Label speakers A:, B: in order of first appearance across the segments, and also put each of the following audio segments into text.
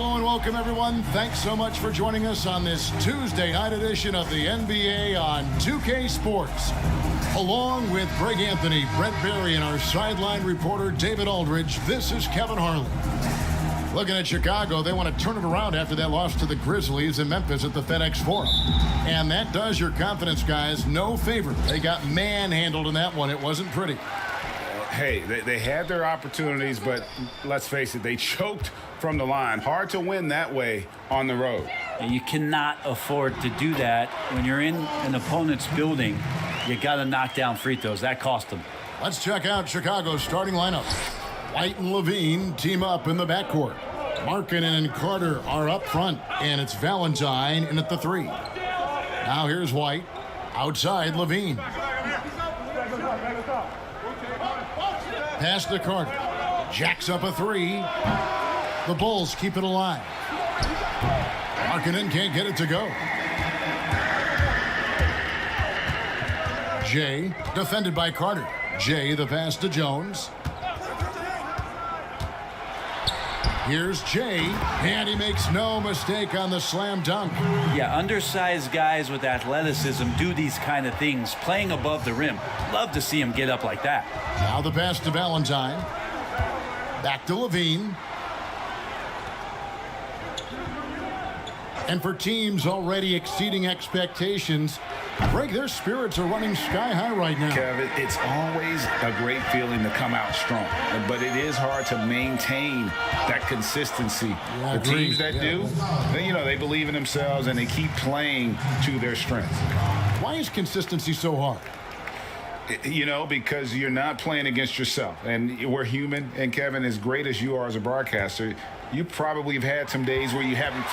A: Hello and welcome, everyone. Thanks so much for joining us on this Tuesday night edition of the NBA on 2K Sports. Along with Greg Anthony, Brett Berry, and our sideline reporter, David Aldridge, this is Kevin Harlan. Looking at Chicago, they want to turn it around after that loss to the Grizzlies in Memphis at the FedEx Forum. And that does your confidence guys no favor. They got manhandled in that one. It wasn't pretty.
B: Hey, they had their opportunities, but let's face it, they choked from the line. Hard to win that way on the road.
C: And you cannot afford to do that when you're in an opponent's building. You got to knock down free throws. That cost them.
A: Let's check out Chicago's starting lineup. White and Levine team up in the backcourt. Markkanen and Carter are up front, and it's Valentine in at the three. Now here's White. Outside, Levine. Pass to Carter. Jacks up a three. The Bulls keep it alive. Markkanen can't get it to go. Jay, defended by Carter. Jay, the pass to Jones. Here's Jay, and he makes no mistake on the slam dunk.
C: Yeah, undersized guys with athleticism do these kind of things, playing above the rim. Love to see him get up like that.
A: Now the pass to Valentine. Back to Levine. And for teams already exceeding expectations, Greg, their spirits are running sky high right now.
B: Kevin, it's always a great feeling to come out strong, but it is hard to maintain that consistency.
A: Yeah,
B: the teams that do, they believe in themselves and they keep playing to their strengths.
A: Why is consistency so hard?
B: Because you're not playing against yourself, and we're human. And Kevin, as great as you are as a broadcaster, you probably have had some days where you didn't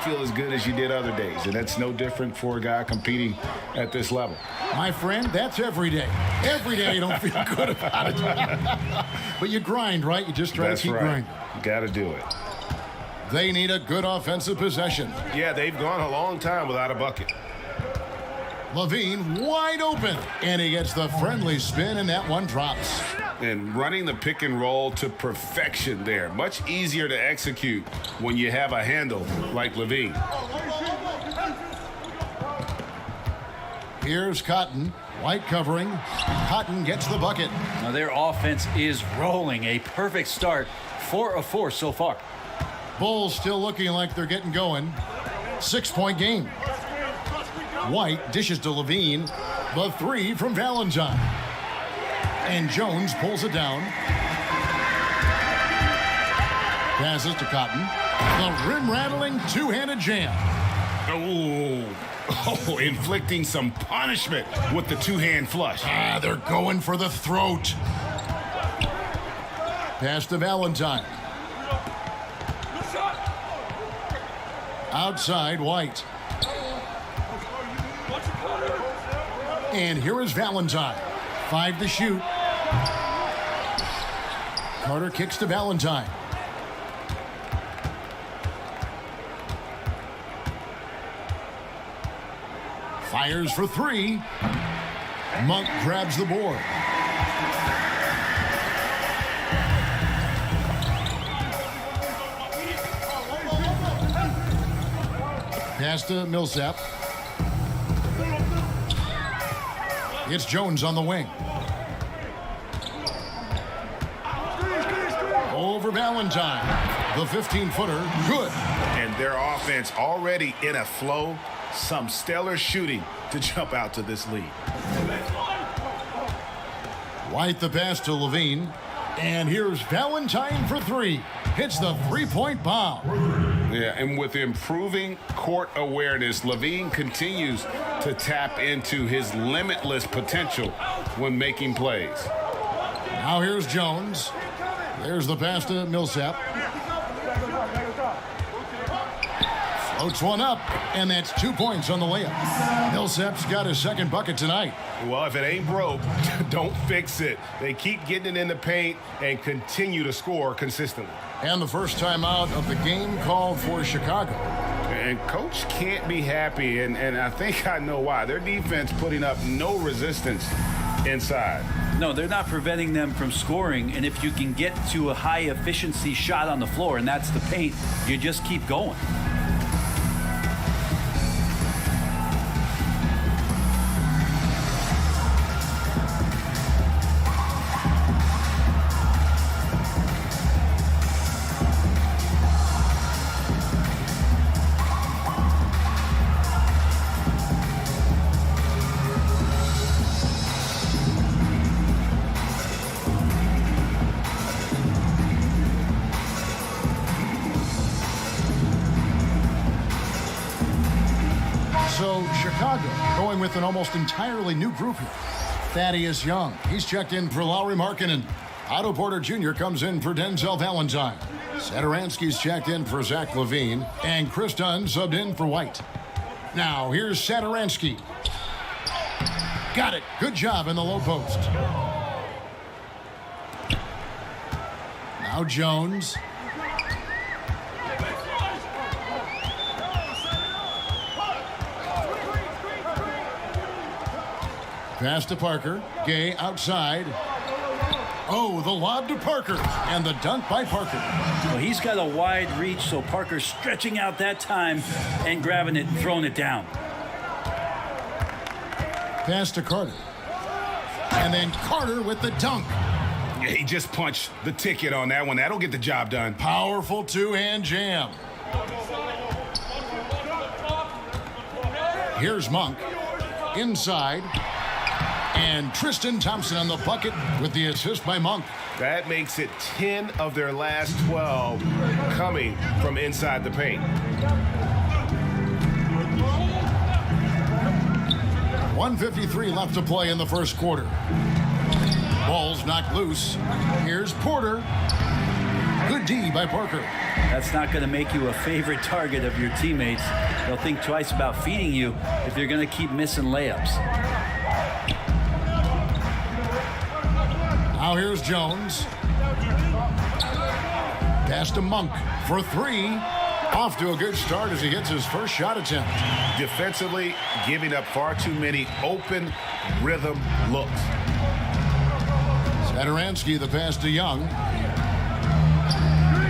B: feel as good as you did other days, and that's no different for a guy competing at this level.
A: My friend, that's every day. Every day you don't feel good about it. But you grind, right? You just try to keep grinding.
B: You got to do it.
A: They need a good offensive possession.
D: Yeah, they've gone a long time without a bucket.
A: Levine wide open, and he gets the friendly spin, and that one drops.
B: And running the pick and roll to perfection there. Much easier to execute when you have a handle like Levine.
A: Here's Cotton. White covering. Cotton gets the bucket.
C: Now their offense is rolling. A perfect start. 4 of 4 so far.
A: Bulls still looking like they're getting going. 6-point game. White dishes to Levine. The three from Valentine. And Jones pulls it down. Passes to Cotton. The rim-rattling two-handed jam.
B: Oh, inflicting some punishment with the two-hand flush.
A: They're going for the throat. Pass to Valentine. Outside, White. And here is Valentine. 5 to shoot. Carter kicks to Valentine. Fires for 3. Monk grabs the board. Pass to Millsap. It's Jones on the wing. Over Valentine. The 15-footer, good.
B: And their offense already in a flow. Some stellar shooting to jump out to this lead.
A: White the pass to Levine. And here's Valentine for 3. Hits the three-point bomb.
B: Yeah, and with improving court awareness, Levine continues to tap into his limitless potential when making plays.
A: Now here's Jones. There's the pass to Millsap. Floats one up, and that's 2 points on the layup. Millsap's got his second bucket tonight.
D: Well, if it ain't broke, don't fix it. They keep getting it in the paint and continue to score consistently.
A: And the first time out of the game called for Chicago.
B: And Coach can't be happy, and I think I know why. Their defense putting up no resistance
D: inside.
C: No, they're not preventing them from scoring. And if you can get to a high efficiency shot on the floor, and that's the paint, you just keep going.
A: So Chicago going with an almost entirely new group here. Thaddeus Young, he's checked in for Lauri Markkanen. Otto Porter Jr. comes in for Denzel Valentine. Satoransky's checked in for Zach LaVine. And Chris Dunn subbed in for White. Now here's Satoransky. Got it. Good job in the low post. Now Jones. Pass to Parker. Gay outside. Oh, the lob to Parker. And the dunk by Parker.
C: Well, he's got a wide reach, so Parker's stretching out that time and grabbing it and throwing it down.
A: Pass to Carter. And then Carter with the dunk.
D: Yeah, he just punched the ticket on that one. That'll get the job done.
A: Powerful two-hand jam. Here's Monk. Inside. And Tristan Thompson on the bucket with the assist by Monk.
D: That makes it 10 of their last 12 coming from inside the paint.
A: 1:53 left to play in the first quarter. Ball's knocked loose. Here's Porter. Good D by Parker.
C: That's not going to make you a favorite target of your teammates. They'll think twice about feeding you if you're going to keep missing layups.
A: Now here's Jones. Pass to Monk for three. Off to a good start as he hits his first shot attempt.
D: Defensively, giving up far too many open rhythm looks.
A: Satoransky, the pass to Young.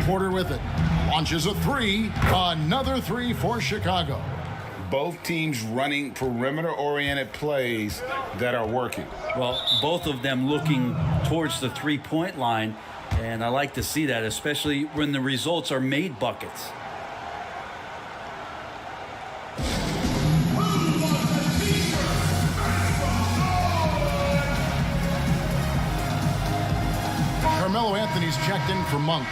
A: Porter with it. Launches a three. Another three for Chicago.
B: Both teams running perimeter-oriented plays that are working.
C: Well, both of them looking towards the three-point line, and I like to see that, especially when the results are made buckets.
A: Carmelo Anthony's checked in for Monk.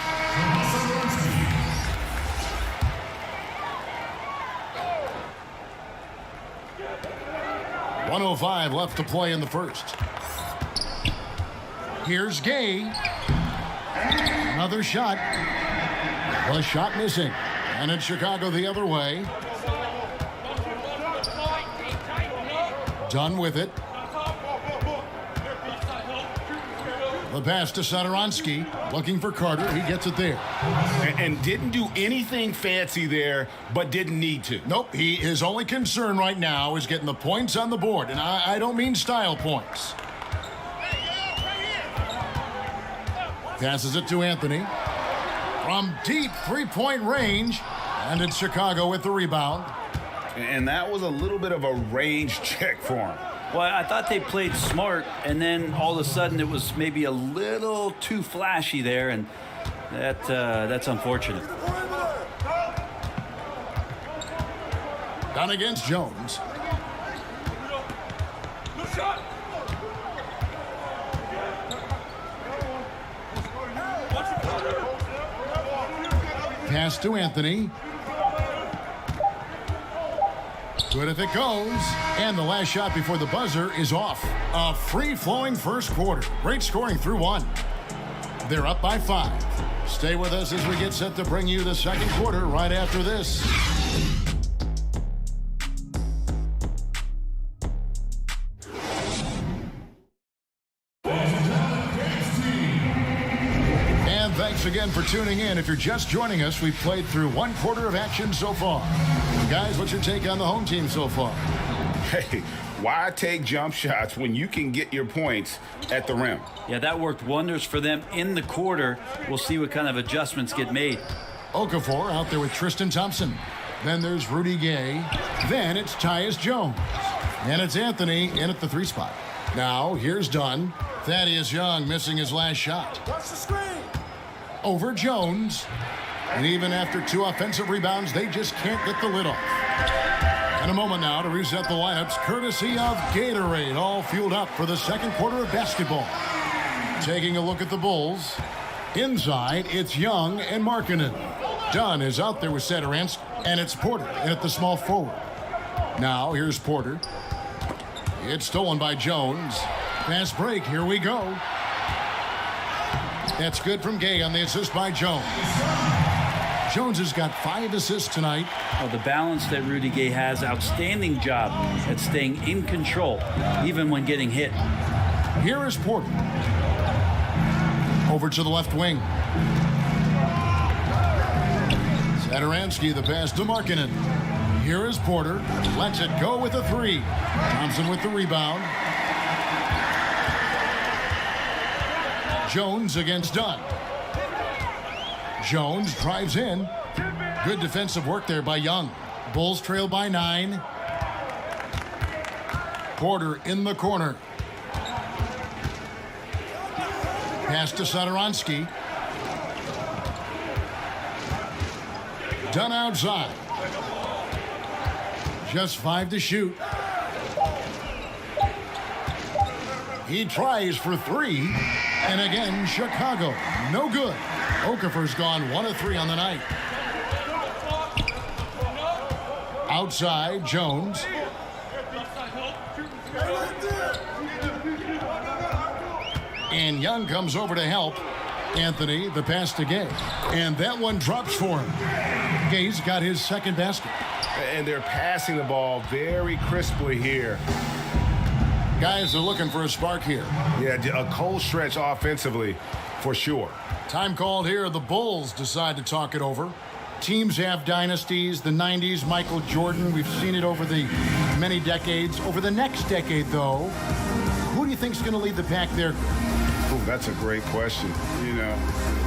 A: 1:05 left to play in the first. Here's Gay. Another shot. A shot missing. And it's Chicago the other way. Done with it. The pass to Satoransky. Looking for Carter. He gets it there.
D: And didn't do anything fancy there, but didn't need to.
A: Nope. His only concern right now is getting the points on the board. And I don't mean style points. Passes it to Anthony. From deep three-point range. And it's Chicago with the rebound.
B: And that was a little bit of a range check for him.
C: Well, I thought they played smart, and then all of a sudden it was maybe a little too flashy there, and that's unfortunate.
A: Down against Jones. Pass to Anthony. Good if it goes. And the last shot before the buzzer is off. A free-flowing first quarter. Great scoring through one. They're up by 5. Stay with us as we get set to bring you the second quarter right after this. And thanks again for tuning in. If you're just joining us, we've played through one quarter of action so far. Guys, what's your take on the home team so far?
B: Hey, Why take jump shots when you can get your points at the rim?
C: Yeah, that worked wonders for them in the quarter. We'll see what kind of adjustments get made.
A: Okafor out there with Tristan Thompson. Then there's Rudy Gay. Then it's Tyus Jones. And it's Anthony in at the 3 spot. Now, here's Dunn. Thaddeus Young missing his last shot.
E: Watch the screen.
A: Over Jones. And even after 2 offensive rebounds, they just can't get the lid off. And a moment now to reset the lineups, courtesy of Gatorade, all fueled up for the second quarter of basketball. Taking a look at the Bulls. Inside, it's Young and Markkanen. Dunn is out there with Satoransky, and it's Porter in at the small forward. Now, here's Porter. It's stolen by Jones. Fast break, here we go. That's good from Gay on the assist by Jones. Jones has got 5 assists tonight.
C: Oh, the balance that Rudy Gay has, outstanding job at staying in control, even when getting hit.
A: Here is Porter. Over to the left wing. Satoransky, the pass to Markkanen. Here is Porter. Lets it go with a 3. Thompson with the rebound. Jones against Dunn. Jones drives in. Good defensive work there by Young. Bulls trail by 9. Porter in the corner. Pass to Satoransky. Dunn outside. Just 5 to shoot. He tries for 3. And again, Chicago. No good. Okafor's gone 1 of 3 on the night. Outside, Jones. And Young comes over to help. Anthony, the pass to Gay. And that one drops for him. Gay's got his second basket.
D: And they're passing the ball very crisply here.
A: Guys are looking for a spark here.
D: Yeah, a cold stretch offensively for sure.
A: Time called here. The Bulls decide to talk it over. Teams have dynasties. The 90s, Michael Jordan. We've seen it over the many decades. Over the next decade, though, who do you think is going to lead the pack there?
B: Ooh, that's a great question. You know,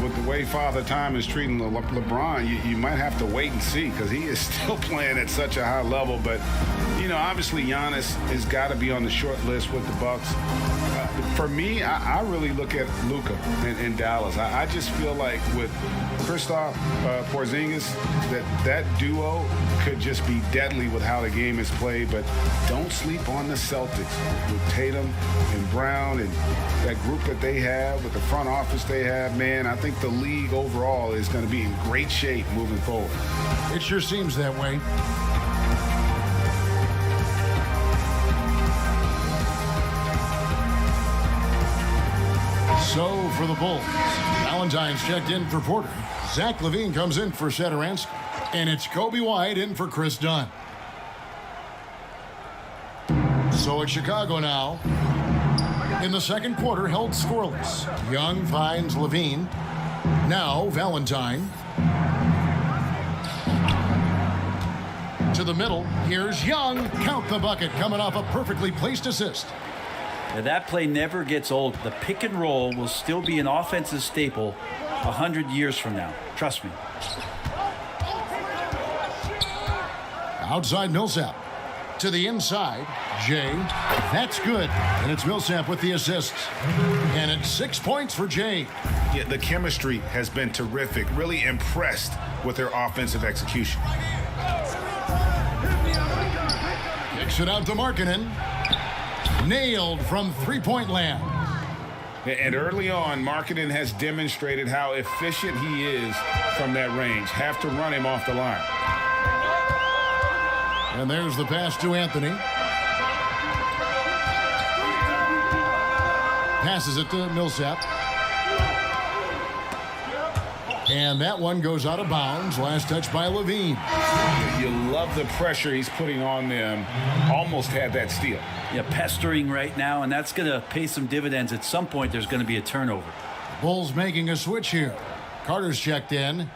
B: with the way Father Time is treating LeBron, you might have to wait and see because he is still playing at such a high level. But, you know, obviously Giannis has got to be on the short list with the Bucks. For me, I really look at Luka in Dallas. I just feel like with Kristaps Porzingis, that duo could just be deadly with how the game is played. But don't sleep on the Celtics with Tatum and Brown and that group that they have, with the front office they have. Man, I think the league overall is going to be in great shape moving forward.
A: It sure seems that way. So for the Bulls, Valentine's checked in for Porter. Zach LaVine comes in for Satoransky. And it's Kobe White in for Chris Dunn. So it's Chicago now. In the second quarter, held scoreless. Young finds LaVine. Now Valentine. To the middle. Here's Young. Count the bucket. Coming off a perfectly placed assist.
C: Now, that play never gets old. The pick and roll will still be an offensive staple 100 years from now. Trust me.
A: Outside Millsap. To the inside. Jay. That's good. And it's Millsap with the assist. And it's 6 points for Jay.
B: Yeah, the chemistry has been terrific. Really impressed with their offensive execution.
A: Kicks it out to Markkanen. Nailed from three-point land.
B: And early on, Markkanen has demonstrated how efficient he is from that range. Have to run him off the line.
A: And there's the pass to Anthony. Passes it to Millsap. And that one goes out of bounds. Last touch by LaVine.
B: You love the pressure he's putting on them. Almost had that steal.
C: Yeah, pestering right now, and that's going to pay some dividends. At some point, there's going to be a turnover.
A: Bulls making a switch here. Carter's checked in.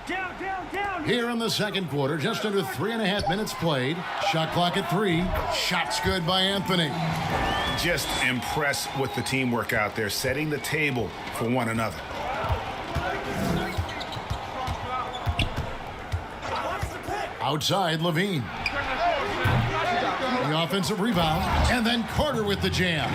E: Down.
A: Here in the second quarter, just under 3.5 minutes played. Shot clock at 3. Shots good by Anthony.
B: Just impressed with the teamwork out there, setting the table for one another.
A: Outside, Levine. The offensive rebound, and then Carter with the jam.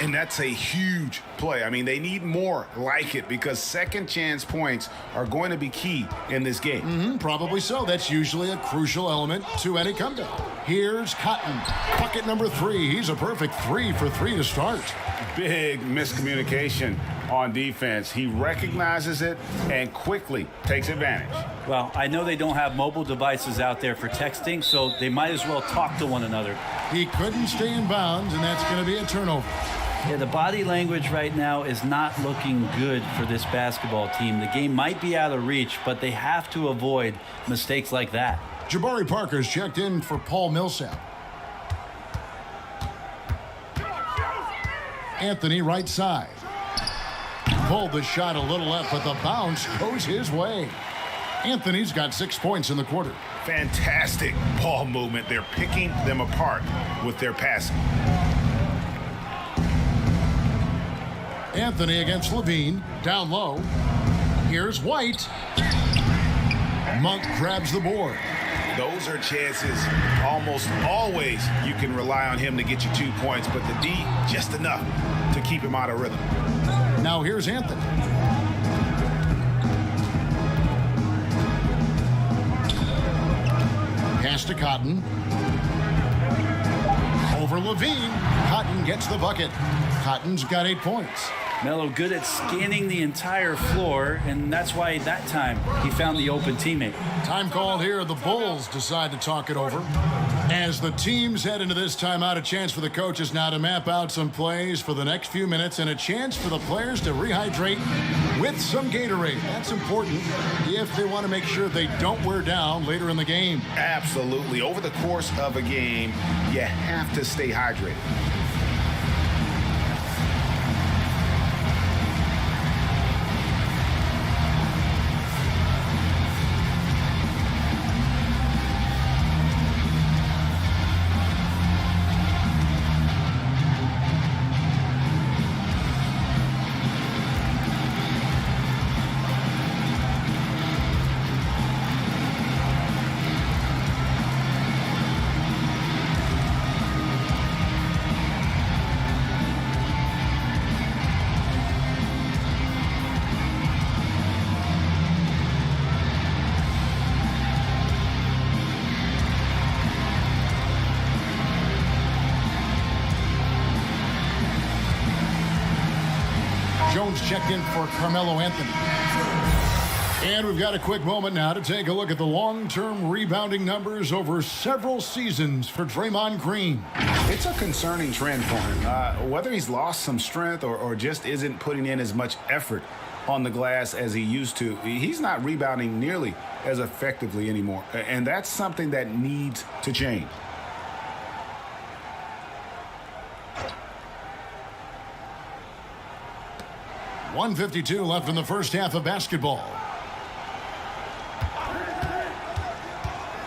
B: And that's a huge play. I mean, they need more like it because second chance points are going to be key in this game.
A: Probably so. That's usually a crucial element to any comeback. Here's Cotton. Bucket number 3. He's a perfect 3 for 3 to start.
B: Big miscommunication on defense. He recognizes it and quickly takes advantage.
C: Well, I know they don't have mobile devices out there for texting, so they might as well talk to one another.
A: He couldn't stay in bounds, and that's going to be a turnover.
C: Yeah, the body language right now is not looking good for this basketball team. The game might be out of reach, but they have to avoid mistakes like that.
A: Jabari Parker's checked in for Paul Millsap. Anthony right side. Pulled the shot a little left, but the bounce goes his way. Anthony's got 6 points in the quarter.
B: Fantastic ball movement. They're picking them apart with their passing.
A: Anthony against Levine, down low. Here's White. Monk grabs the board.
B: Those are chances almost always you can rely on him to get you 2 points, but the D, just enough to keep him out of rhythm.
A: Now here's Anthony. Pass to Cotton. Over Levine. Cotton gets the bucket. Cotton's got 8 points.
C: Melo good at scanning the entire floor, and that's why that time he found the open teammate.
A: Time called here. The Bulls decide to talk it over. As the teams head into this timeout, a chance for the coaches now to map out some plays for the next few minutes and a chance for the players to rehydrate with some Gatorade. That's important if they want to make sure they don't wear down later in the game.
B: Absolutely. Over the course of a game, you have to stay hydrated.
A: Jones checked in for Carmelo Anthony. And we've got a quick moment now to take a look at the long-term rebounding numbers over several seasons for Draymond Green.
B: It's a concerning trend for him. Whether he's lost some strength or just isn't putting in as much effort on the glass as he used to, he's not rebounding nearly as effectively anymore. And that's something that needs to change.
A: .152 left in the first half of basketball.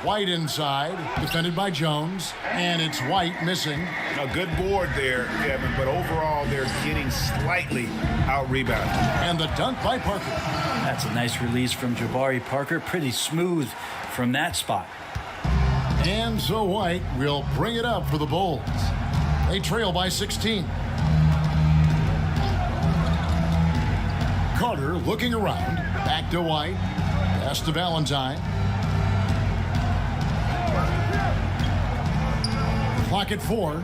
A: White inside, defended by Jones, and it's White missing.
B: A good board there, Kevin, but overall they're getting slightly out-rebounded.
A: And the dunk by Parker.
C: That's a nice release from Jabari Parker. Pretty smooth from that spot.
A: And so White will bring it up for the Bulls. They trail by 16. Carter looking around. Back to White. Pass to Valentine. Clock at 4.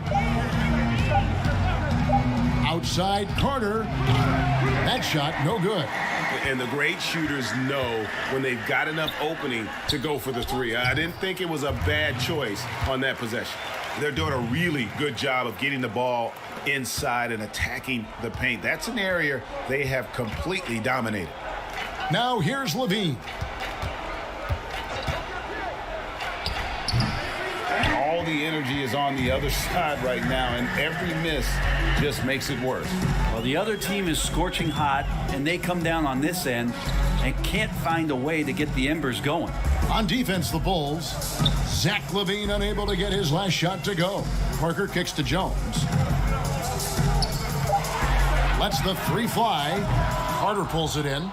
A: Outside Carter. That shot no good.
D: And the great shooters know when they've got enough opening to go for the three. I didn't think it was a bad choice on that possession. They're doing a really good job of getting the ball inside and attacking the paint. That's an area they have completely dominated.
A: Now here's Levine.
B: All the energy is on the other side right now, and every miss just makes it worse.
C: Well, the other team is scorching hot, and they come down on this end and can't find a way to get the embers going.
A: On defense, the Bulls. Zach LaVine unable to get his last shot to go. Parker kicks to Jones. Lets the three fly. Carter pulls it in.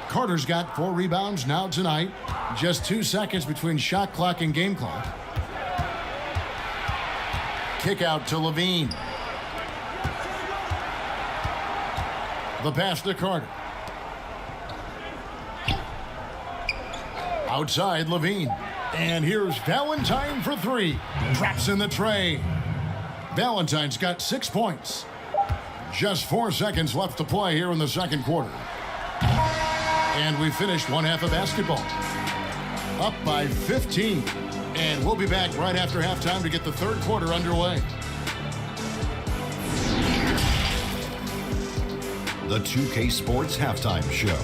A: Carter's got 4 rebounds now tonight. Just 2 seconds between shot clock and game clock. Kick out to LaVine. The pass to Carter. Outside, LaVine. And here's Valentine for 3. Drops in the tray. Valentine's got 6 points. Just 4 seconds left to play here in the second quarter. And we finished one half of basketball. Up by 15. And we'll be back right after halftime to get the third quarter underway.
E: The 2K Sports Halftime Show.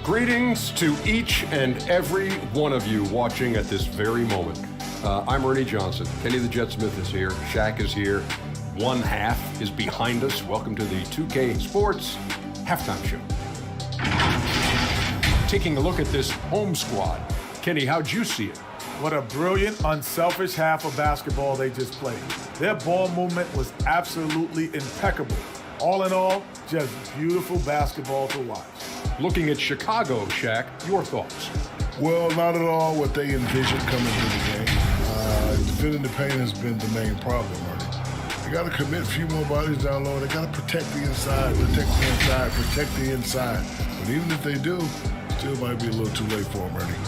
F: Greetings to each and every one of you watching at this very moment. I'm Ernie Johnson. Kenny the Jet Smith is here. Shaq is here. One half is behind us. Welcome to the 2K Sports Halftime Show. Taking a look at this home squad. Kenny, how'd you see it?
G: What a brilliant, unselfish half of basketball they just played. Their ball movement was absolutely impeccable. All in all, just beautiful basketball to watch.
F: Looking at Chicago, Shaq, your thoughts?
H: Well, not at all what they envisioned coming to the game. Defending the paint has been the main problem, Marty. They got to commit a few more bodies down low. They got to protect the inside, protect the inside. But even if they do, still might be a little too late for them, Ernie.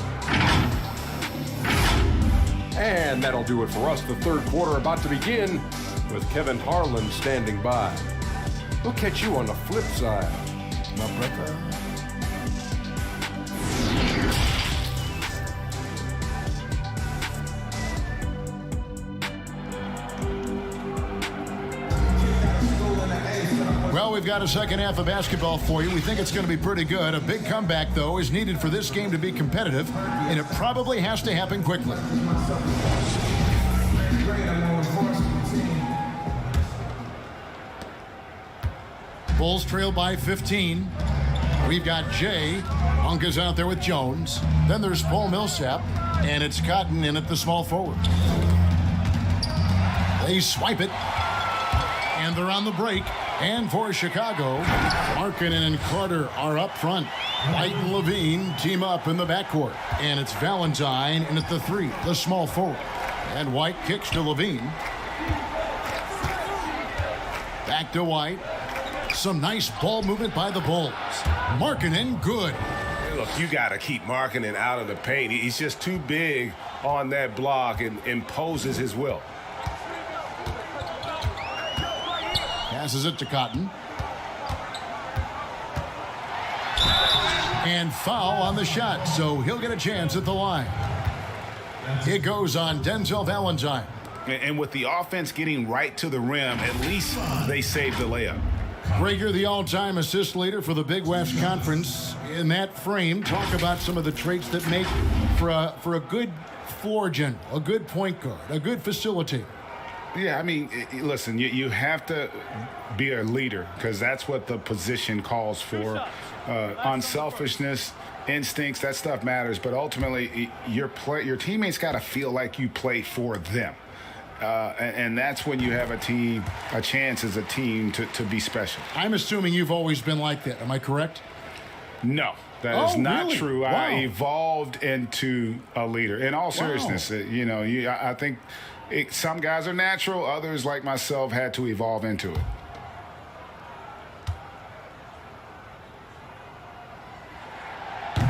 F: And that'll do it for us. The third quarter about to begin with Kevin Harlan standing by. We'll catch you on the flip side, my brother.
A: Well, we've got a second half of basketball for you. We think it's going to be pretty good. A big comeback, though, is needed for this game to be competitive, and it probably has to happen quickly. Bulls trail by 15. We've got Jay. Hunk is out there with Jones. Then there's Paul Millsap, and it's Cotton in at the small forward. They swipe it, and they're on the break. And for Chicago, Markkanen and Carter are up front. White and LaVine team up in the backcourt. And it's Valentine in at the 3, the small forward. And White kicks to LaVine. Back to White. Some nice ball movement by the Bulls. Markkanen, good.
D: Look, you got to keep Markkanen out of the paint. He's just too big on that block and imposes his will.
A: Passes it to Cotton. And foul on the shot, so he'll get a chance at the line. It goes on Denzel Valentine.
B: And with the offense getting right to the rim, at least they saved the layup.
A: Rager, the all-time assist leader for the Big West Conference. In that frame, talk about some of the traits that make for a good floor general, a good point guard, a good facilitator.
B: Yeah, I mean, listen, you have to be a leader because that's what the position calls for. Unselfishness, instincts, that stuff matters. But ultimately, your teammates got to feel like you play for them. And that's when you have a chance as a team to be special.
A: I'm assuming you've always been like that. Am I correct?
B: No, that is not
A: really?
B: true.
A: Wow.
B: I evolved into a leader. In all seriousness, I think some guys are natural. Others, like myself, had to evolve into it.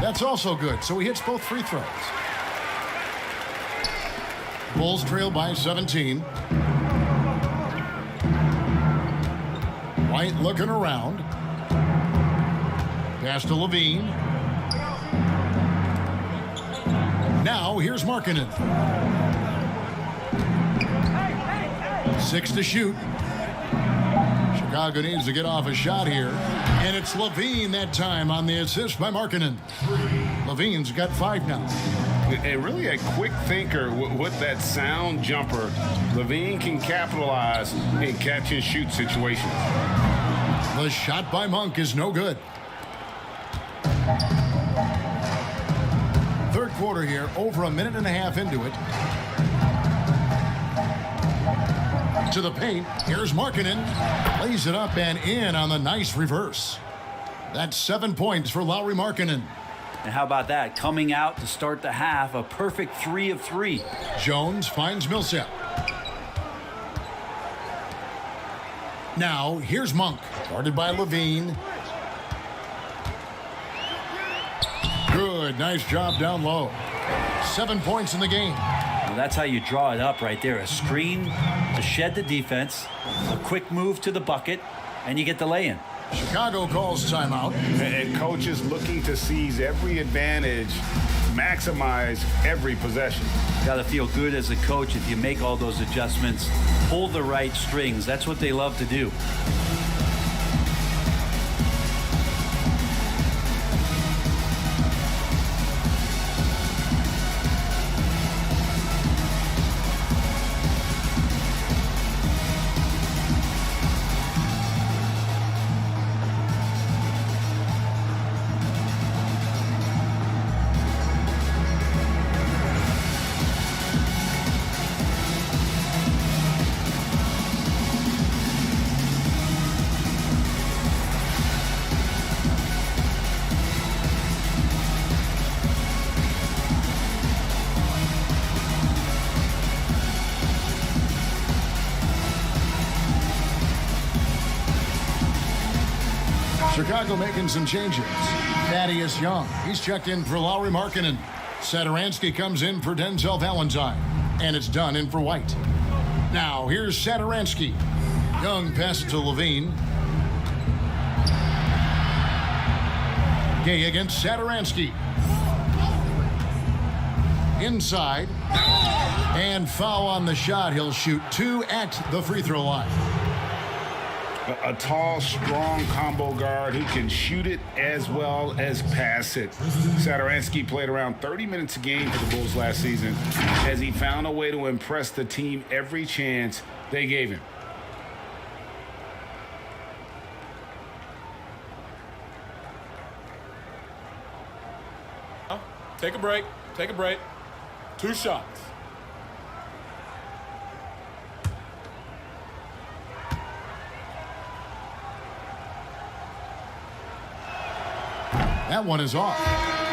A: That's also good. So he hits both free throws. Bulls trail by 17. White looking around. Pass to LaVine. Now here's Markkanen. 6 to shoot. Chicago needs to get off a shot here. And it's LaVine that time on the assist by Markkanen. LaVine's got 5 now.
D: And really a quick thinker with that sound jumper. LaVine can capitalize in catch and shoot situations.
A: The shot by Monk is no good. quarter here, over a minute and a half into it. To the paint. Here's Markkanen. Lays it up and in on the nice reverse. That's 7 points for Lauri Markkanen.
C: And how about that? Coming out to start the half, a perfect 3 of 3.
A: Jones finds Millsap. Now, here's Monk. Guarded by Levine. Good. Nice job down low. 7 points in the game.
C: Well, that's how you draw it up right there. A screen to shed the defense, a quick move to the bucket, and you get the lay-in.
A: Chicago calls timeout.
B: And coach is looking to seize every advantage, maximize every possession.
C: Got to feel good as a coach if you make all those adjustments, pull the right strings. That's what they love to do.
A: Chicago making some changes. Thaddeus Young, he's checked in for Lauri Markkanen. Satoransky comes in for Denzel Valentine. And it's done in for White. Now, here's Satoransky. Young passes to Levine. Gay against Satoransky. Inside. And foul on the shot. He'll shoot 2 at the free throw line.
B: A tall, strong combo guard who can shoot it as well as pass it. Satoransky played around 30 minutes a game for the Bulls last season as he found a way to impress the team every chance they gave him.
I: Take a break. Take a break. 2 shots.
A: That one is off.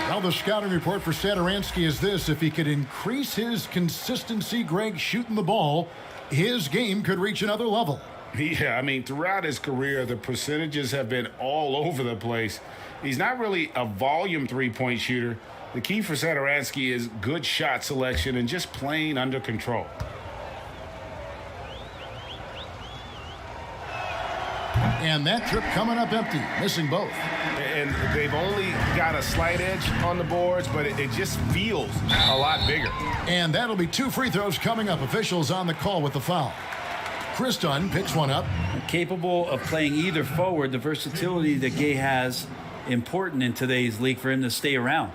A: Well, the scouting report for Satoransky is this. If he could increase his consistency, Greg, shooting the ball, his game could reach another level.
B: Yeah, I mean, throughout his career, the percentages have been all over the place. He's not really a volume three-point shooter. The key for Satoransky is good shot selection and just playing under control.
A: And that trip coming up empty, missing both.
B: And they've only got a slight edge on the boards, but it just feels a lot bigger.
A: And that'll be 2 free throws coming up. Officials on the call with the foul. Chris Dunn picks one up.
C: Capable of playing either forward, the versatility that Gay has, important in today's league for him to stay around.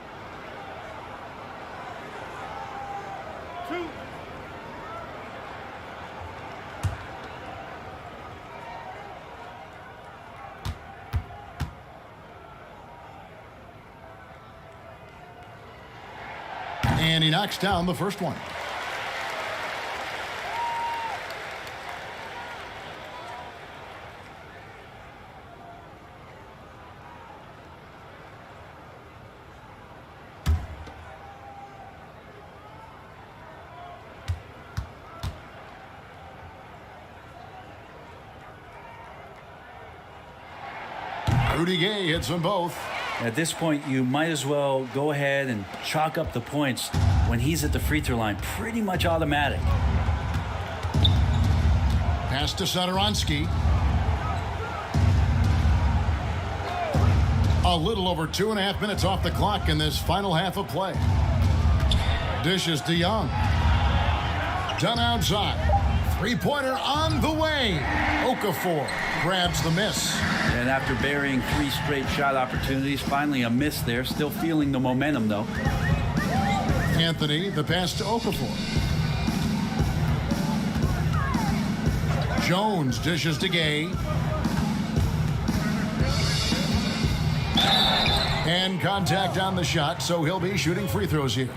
A: And he knocks down the first one. Rudy Gay hits them both.
C: At this point, you might as well go ahead and chalk up the points when he's at the free throw line. Pretty much automatic.
A: Pass to Satoransky. A little over 2.5 minutes off the clock in this final half of play. Dishes to Young. Done outside. Three-pointer on the way. Okafor grabs the miss.
C: And after burying 3 straight shot opportunities, finally a miss there. Still feeling the momentum, though.
A: Anthony, the pass to Okafor. Jones dishes to Gay. And contact on the shot, so he'll be shooting free throws here.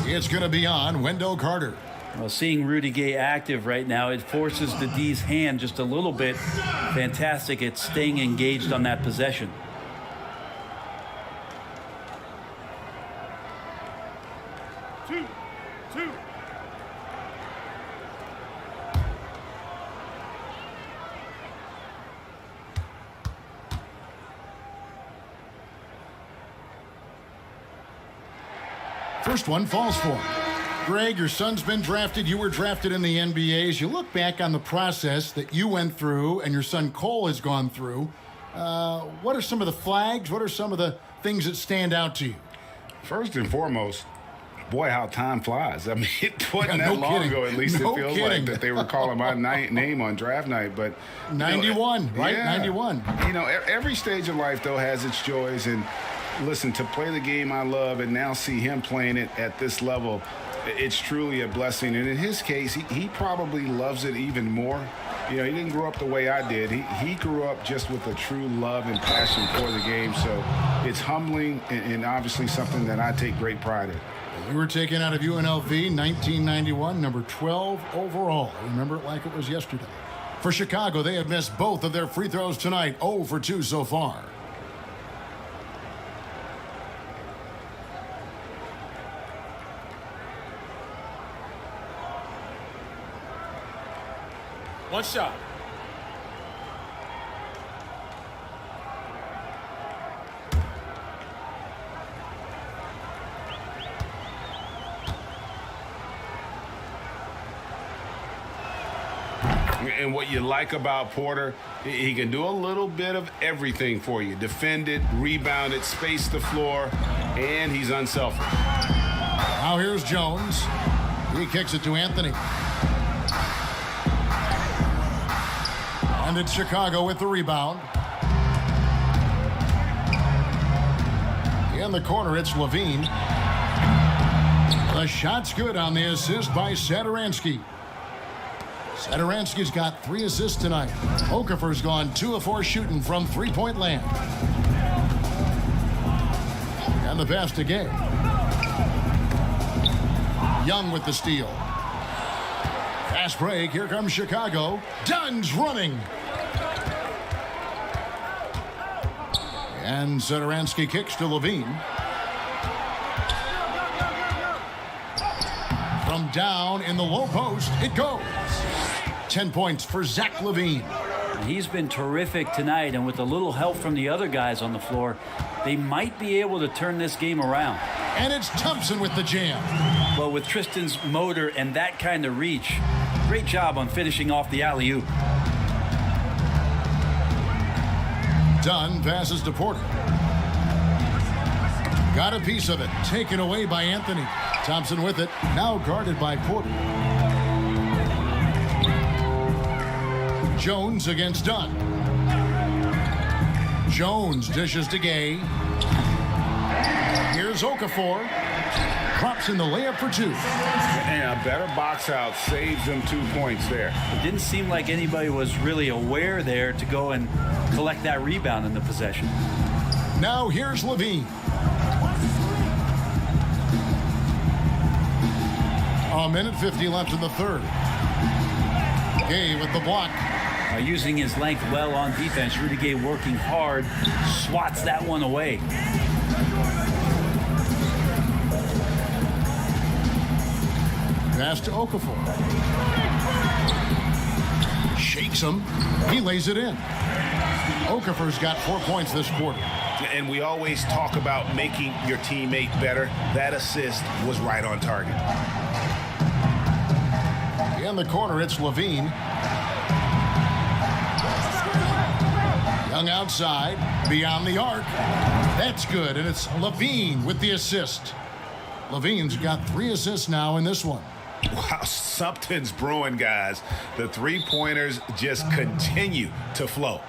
A: It's going to be on Wendell Carter.
C: Well, seeing Rudy Gay active right now, it forces the D's hand just a little bit. Fantastic at staying engaged on that possession.
I: Two.
A: First one falls for him. Greg, your son's been drafted. You were drafted in the NBA. As you look back on the process that you went through and your son Cole has gone through, what are some of the flags? What are some of the things that stand out to you?
B: First and foremost, boy, how time flies. I mean, it wasn't
A: Yeah,
B: that long
A: kidding.
B: ago, at least
A: No
B: it feels
A: kidding.
B: like, that they were calling my name on draft night. But
A: 91, right?
B: Yeah.
A: 91.
B: You know, every stage of life, though, has its joys. And listen, to play the game I love and now see him playing it at this level, it's truly a blessing. And in his case, he probably loves it even more. You know, he didn't grow up the way I did. He grew up just with a true love and passion for the game. So it's humbling and obviously something that I take great pride in.
A: You were taken out of UNLV 1991, number 12 overall. I remember it like it was yesterday. For Chicago, they have missed both of their free throws tonight, 0 for 2 so far.
I: One shot.
D: And what you like about Porter, he can do a little bit of everything for you. Defend it, rebound it, space the floor, and he's unselfish.
A: Now here's Jones. He kicks it to Anthony. And it's Chicago with the rebound. In the corner, it's Levine. The shot's good on the assist by Satoransky. Satoransky's got 3 assists tonight. Okafor's gone 2 of 4 shooting from three-point land. And the pass to Gay. Young with the steal. Fast break. Here comes Chicago. Dunn's running. And Satoransky kicks to Levine. From down in the low post, it goes. 10 points for Zach Levine.
C: He's been terrific tonight, and with a little help from the other guys on the floor, they might be able to turn this game around.
A: And it's Thompson with the jam.
C: Well, with Tristan's motor and that kind of reach, great job on finishing off the alley-oop.
A: Dunn passes to Porter. Got a piece of it. Taken away by Anthony. Thompson with it. Now guarded by Porter. Jones against Dunn. Jones dishes to Gay. Here's Okafor. Drops in the layup for 2.
B: And a better box out saves them 2 points there.
C: It didn't seem like anybody was really aware there to go and collect that rebound in the possession.
A: Now here's Levine. A minute 50 left in the third. Gay with the block.
C: Using his length well on defense, Rudy Gay working hard, swats that one away.
A: Pass to Okafor. Shakes him. He lays it in. Okafor's got 4 points this quarter.
D: And we always talk about making your teammate better. That assist was right on target.
A: In the corner, it's Levine. Young outside, beyond the arc. That's good, and it's Levine with the assist. Levine's got 3 assists now in this one.
D: Wow, something's brewing, guys. The three-pointers just continue to flow.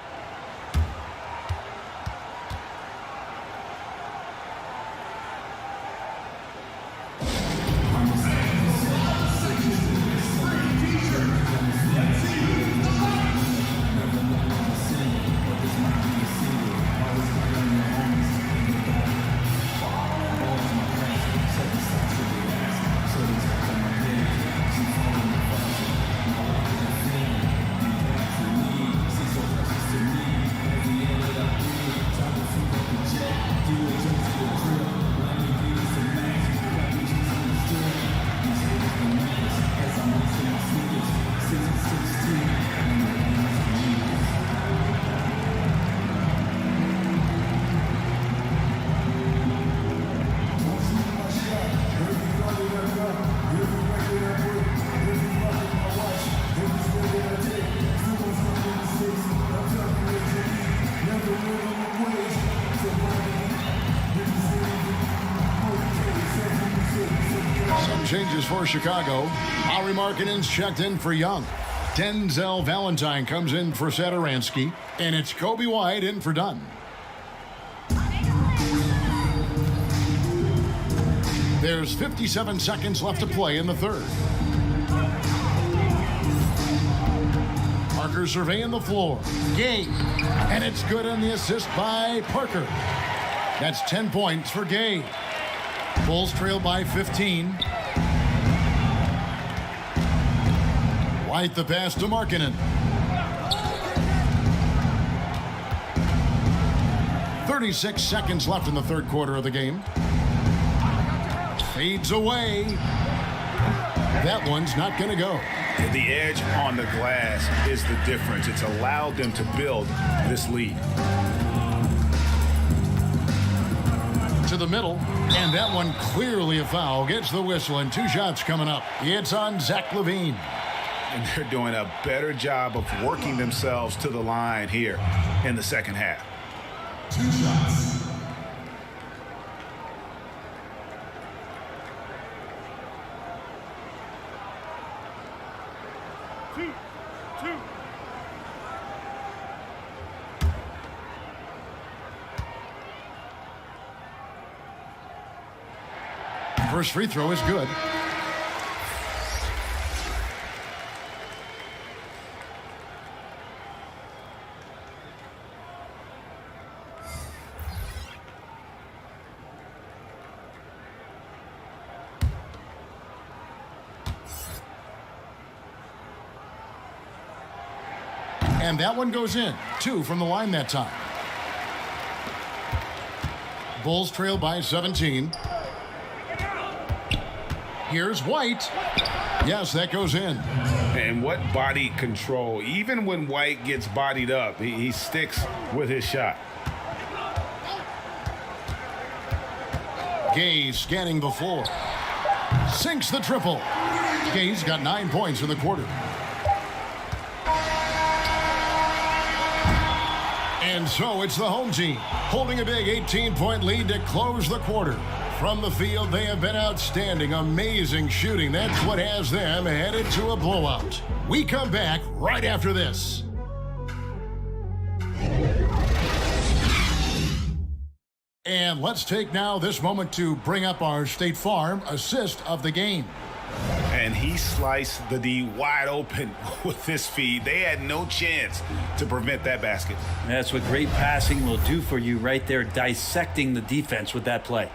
A: changes for Chicago. Ari Markkanen's checked in for Young. Denzel Valentine comes in for Satoransky. And it's Kobe White in for Dunn. There's 57 seconds left to play in the third. Parker surveying the floor. Gay. And it's good on the assist by Parker. That's 10 points for Gay. Bulls trail by 15. White the pass to Markkanen. 36 seconds left in the third quarter of the game. Fades away. That one's not going to go.
D: The edge on the glass is the difference. It's allowed them to build this lead.
A: To the middle, and that one clearly a foul. Gets the whistle, and 2 shots coming up. It's on Zach LaVine.
D: And they're doing a better job of working themselves to the line here in the second half.
A: 2 shots. First free throw is good. And that one goes in. 2 from the line that time. Bulls trail by 17. Here's White. Yes, that goes in.
D: And what body control. Even when White gets bodied up, he sticks with his shot.
A: Gay scanning the floor. Sinks the triple. Gay's got 9 points in the quarter. And so it's the home team holding a big 18-point lead to close the quarter. From the field, they have been outstanding. Amazing shooting. That's what has them headed to a blowout. We come back right after this. And let's take now this moment to bring up our State Farm assist of the game.
D: And he sliced the D wide open with this feed. They had no chance to prevent that basket.
C: That's what great passing will do for you right there, dissecting the defense with that play.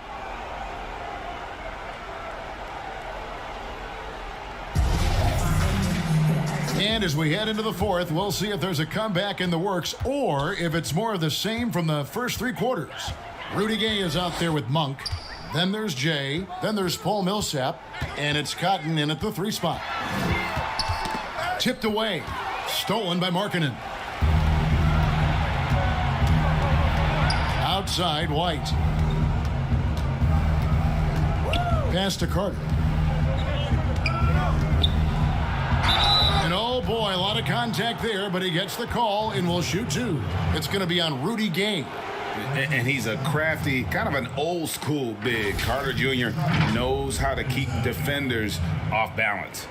A: And as we head into the fourth, we'll see if there's a comeback in the works or if it's more of the same from the first 3 quarters. Rudy Gay is out there with Monk. Then there's Jay. Then there's Paul Millsap. And it's Cotton in at the 3 spot. Tipped away. Stolen by Markkanen. Outside, White. Pass to Carter. And oh boy, a lot of contact there, but he gets the call and will shoot 2. It's going to be on Rudy Gay.
D: And he's a crafty, kind of an old school big. Carter Jr. knows how to keep defenders off balance.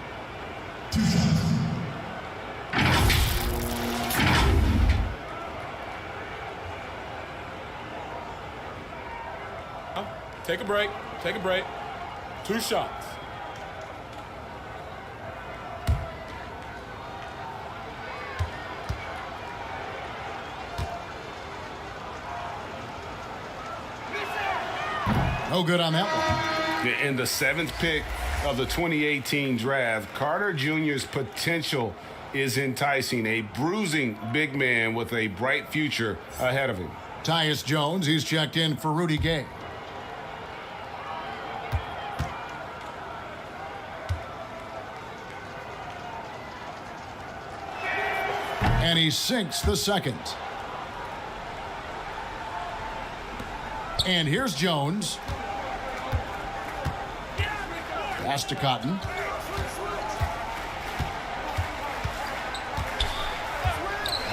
I: Take a break. Take a break. 2 shots.
A: No good on that one.
D: In the 7th pick of the 2018 draft, Carter Jr.'s potential is enticing. A bruising big man with a bright future ahead of him.
A: Tyus Jones, he's checked in for Rudy Gay. And he sinks the second. And here's Jones. Pass to Cotton.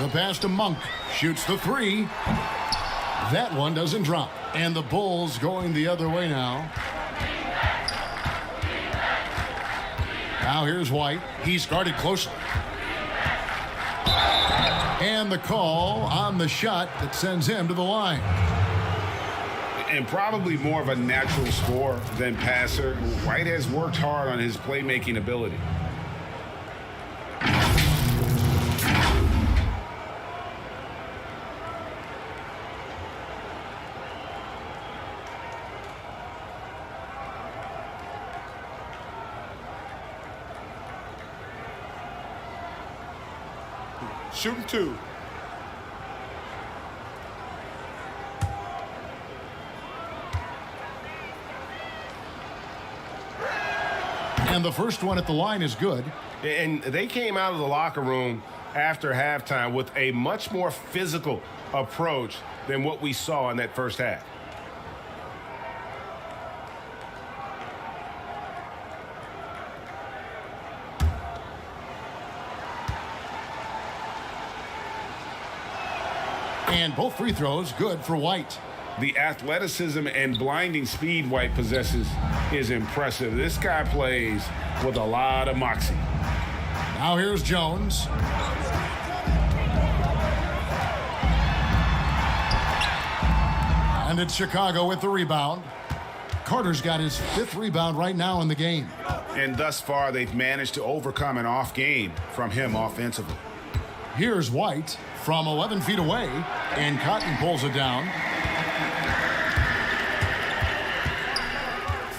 A: The pass to Monk. Shoots the 3. That one doesn't drop. And the Bulls going the other way now. Now here's White. He's guarded closely. And the call on the shot that sends him to the line.
B: And probably more of a natural scorer than passer. White has worked hard on his playmaking ability.
I: Shooting 2.
A: And the first one at the line is good.
D: And they came out of the locker room after halftime with a much more physical approach than what we saw in that first half.
A: And both free throws good for White.
B: The athleticism and blinding speed White possesses is impressive. This guy plays with a lot of moxie.
A: Now here's Jones. And it's Chicago with the rebound. Carter's got his 5th rebound right now in the game.
B: And thus far, they've managed to overcome an off game from him offensively.
A: Here's White from 11 feet away, and Cotton pulls it down.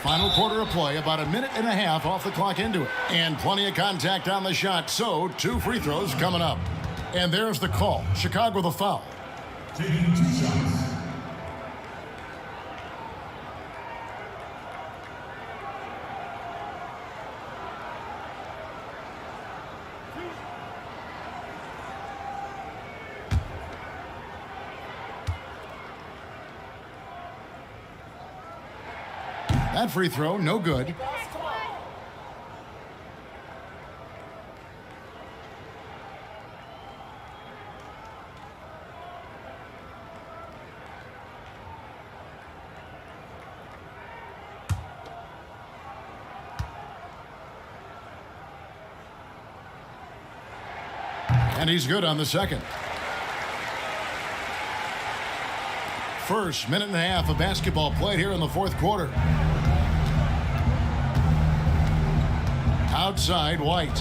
A: Final quarter of play, about a minute and a half off the clock into it. And plenty of contact on the shot, so 2 free throws coming up. And there's the call. Chicago the foul.
J: Taking 2 shots.
A: That free throw, no good. And he's good on the second. First minute and a half of basketball played here in the 4th quarter. Outside, White.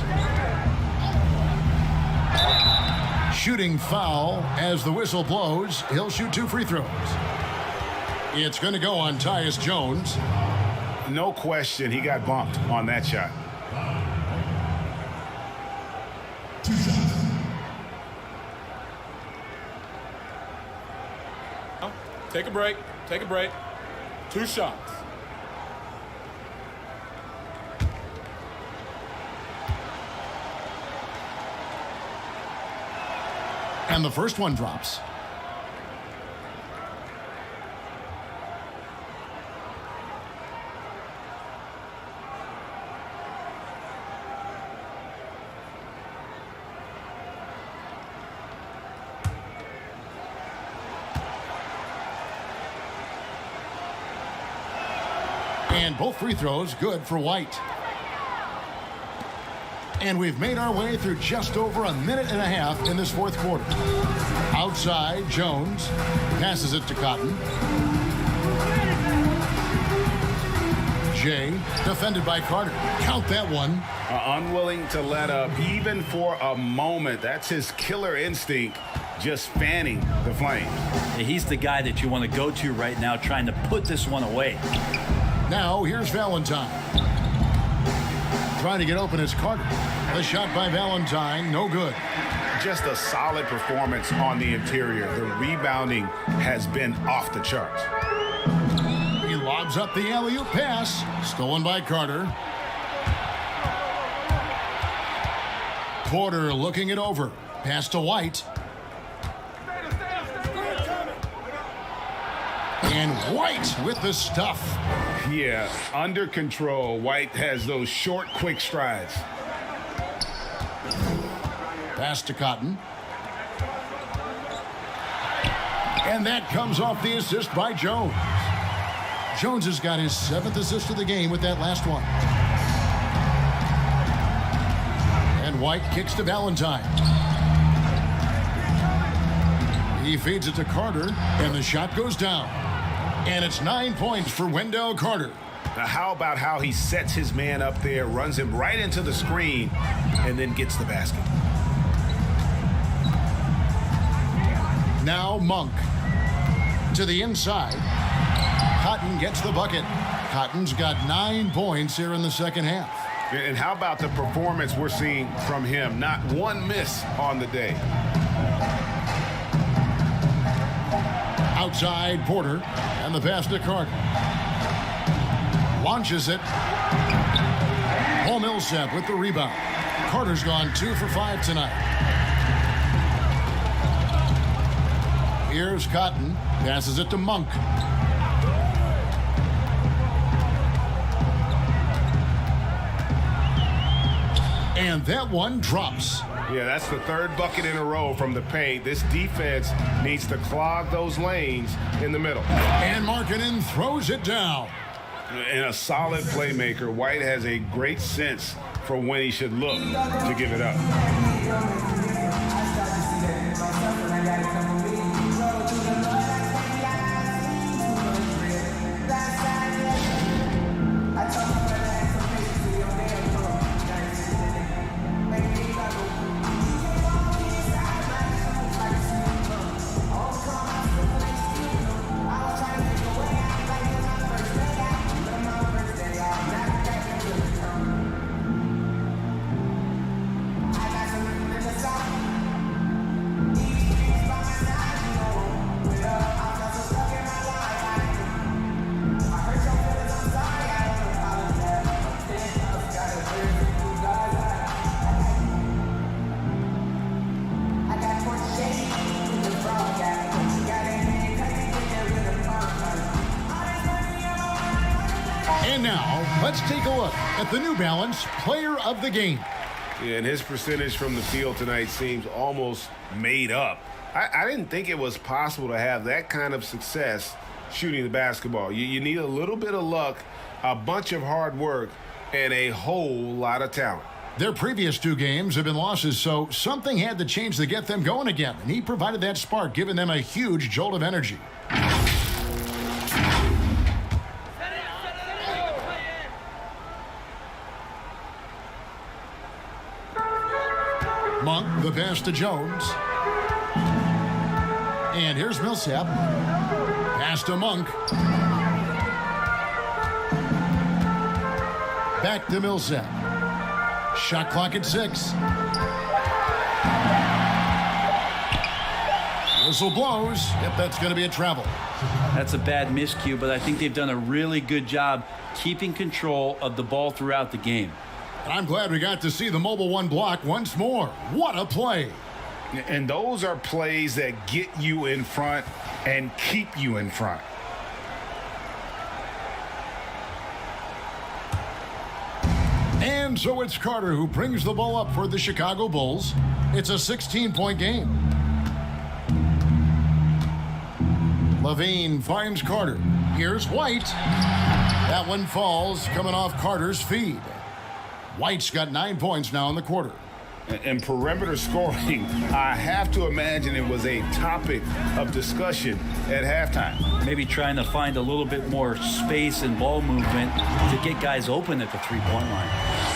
A: Shooting foul as the whistle blows. He'll shoot 2 free throws. It's going to go on Tyus Jones.
B: No question, he got bumped on that shot.
J: 2 shots.
I: Take a break. Take a break. 2 shots.
A: And the first one drops. And both free throws good for White. And we've made our way through just over a minute and a half in this 4th quarter. Outside, Jones passes it to Cotton. Jay, defended by Carter. Count that one.
B: Unwilling to let up even for a moment. That's his killer instinct, just fanning the flame.
C: He's the guy that you want to go to right now, trying to put this one away.
A: Now, here's Valentine. Trying to get open is Carter. The shot by Valentine, no good.
B: Just a solid performance on the interior. The rebounding has been off the charts.
A: He lobs up the alley-oop pass. Stolen by Carter. Porter looking it over. Pass to White. And White with the stuff.
B: Yeah, under control. White has those short, quick strides.
A: Pass to Cotton. And that comes off the assist by Jones. Jones has got his 7th assist of the game with that last one. White kicks to Valentine. He feeds it to Carter, and the shot goes down. And it's 9 points for Wendell Carter.
D: Now, how about how he sets his man up there, runs him right into the screen, and then gets the basket.
A: Now Monk to the inside. Cotton gets the bucket. Cotton's got 9 points here in the second half.
D: And how about the performance we're seeing from him? Not one miss on the day.
A: Outside Porter, and the pass to Carter. Launches it. Paul Millsap with the rebound. Carter's gone 2 for 5 tonight. Here's Cotton. Passes it to Monk. And that one drops.
D: Yeah, that's the third bucket in a row from the paint. This defense needs to clog those lanes in the middle.
A: And Markkanen throws it down.
D: And a solid playmaker, White has a great sense for when he should look to give it up.
A: And now, let's take a look at the New Balance Player of the Game.
D: Yeah, and his percentage from the field tonight seems almost made up. I didn't think it was possible to have that kind of success shooting the basketball. You need a little bit of luck, a bunch of hard work, and a whole lot of talent.
A: Their previous 2 games have been losses, so something had to change to get them going again. And he provided that spark, giving them a huge jolt of energy. Monk, the pass to Jones. And here's Millsap. Pass to Monk. Back to Millsap. Shot clock at 6. Whistle blows. Yep, that's going to be a travel.
C: That's a bad miscue, but I think they've done a really good job keeping control of the ball throughout the game.
A: And I'm glad we got to see the Mobile One block once more. What a play.
B: And those are plays that get you in front and keep you in front.
A: And so it's Carter who brings the ball up for the Chicago Bulls. It's a 16-point game. Levine finds Carter. Here's White. That one falls, coming off Carter's feed. White's got 9 points now in the quarter.
B: And perimeter scoring, I have to imagine it was a topic of discussion at halftime.
C: Maybe trying to find a little bit more space and ball movement to get guys open at the three-point line.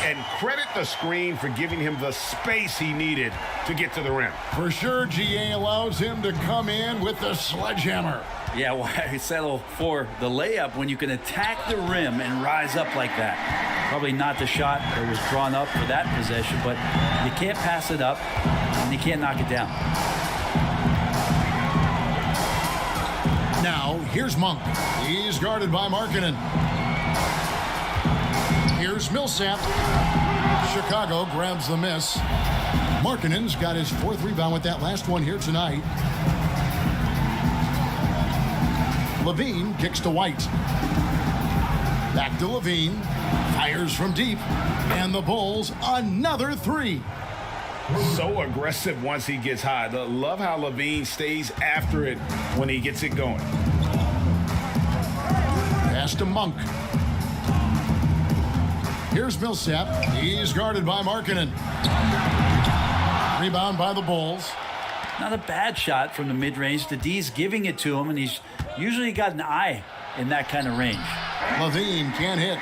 D: And credit the screen for giving him the space he needed to get to the rim.
A: For sure, GA allows him to come in with the sledgehammer.
C: Yeah, why settle for the layup when you can attack the rim and rise up like that? Probably not the shot that was drawn up for that possession, but you can't pass it up and you can't knock it down.
A: Now, here's Monk. He's guarded by Markkanen. Here's Millsap. Chicago grabs the miss. Markkanen's got his 4th rebound with that last one here tonight. Levine kicks to White. Back to Levine. Fires from deep. And the Bulls, another 3.
B: So aggressive once he gets high. Love how Levine stays after it when he gets it going.
A: Pass to Monk. Here's Millsap. He's guarded by Markkanen. Rebound by the Bulls.
C: Not a bad shot from the mid-range. The D's giving it to him, and he's usually got an eye in that kind of range.
A: Levine can't hit.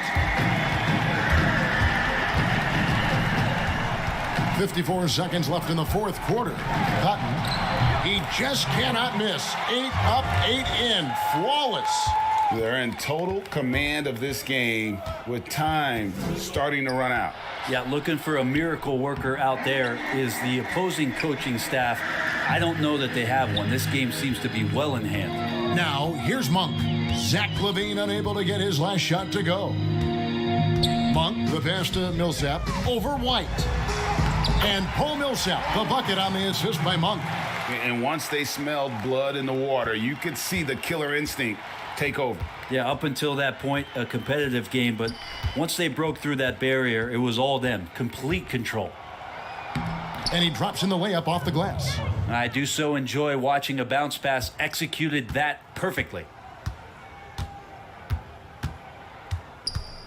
A: 54 seconds left in the fourth quarter. Cotton, he just cannot miss. 8 up, 8 in. Flawless.
B: They're in total command of this game with time starting to run out.
C: Yeah, looking for a miracle worker out there is the opposing coaching staff. I don't know that they have one. This game seems to be well in hand.
A: Now, here's Monk. Zach LaVine unable to get his last shot to go. Monk, the pass to Millsap, over White. And Paul Millsap, the bucket on the assist by Monk.
B: And once they smelled blood in the water, you could see the killer instinct take over.
C: Yeah, up until that point, a competitive game, but once they broke through that barrier, it was all them. Complete control.
A: And he drops in the layup off the glass.
C: I do so enjoy watching a bounce pass executed that perfectly.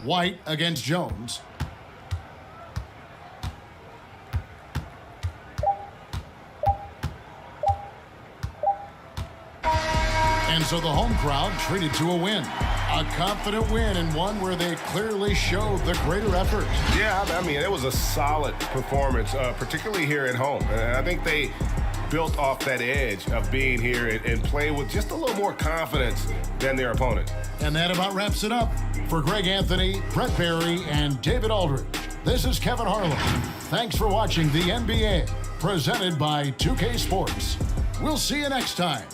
A: White against Jones. And so the home crowd treated to a win. A confident win, and one where they clearly showed the greater effort.
D: Yeah, I mean, it was a solid performance, particularly here at home. And I think they built off that edge of being here and play with just a little more confidence than their opponent.
A: And that about wraps it up. For Greg Anthony, Brett Barry, and David Aldridge, this is Kevin Harlan. Thanks for watching the NBA, presented by 2K Sports. We'll see you next time.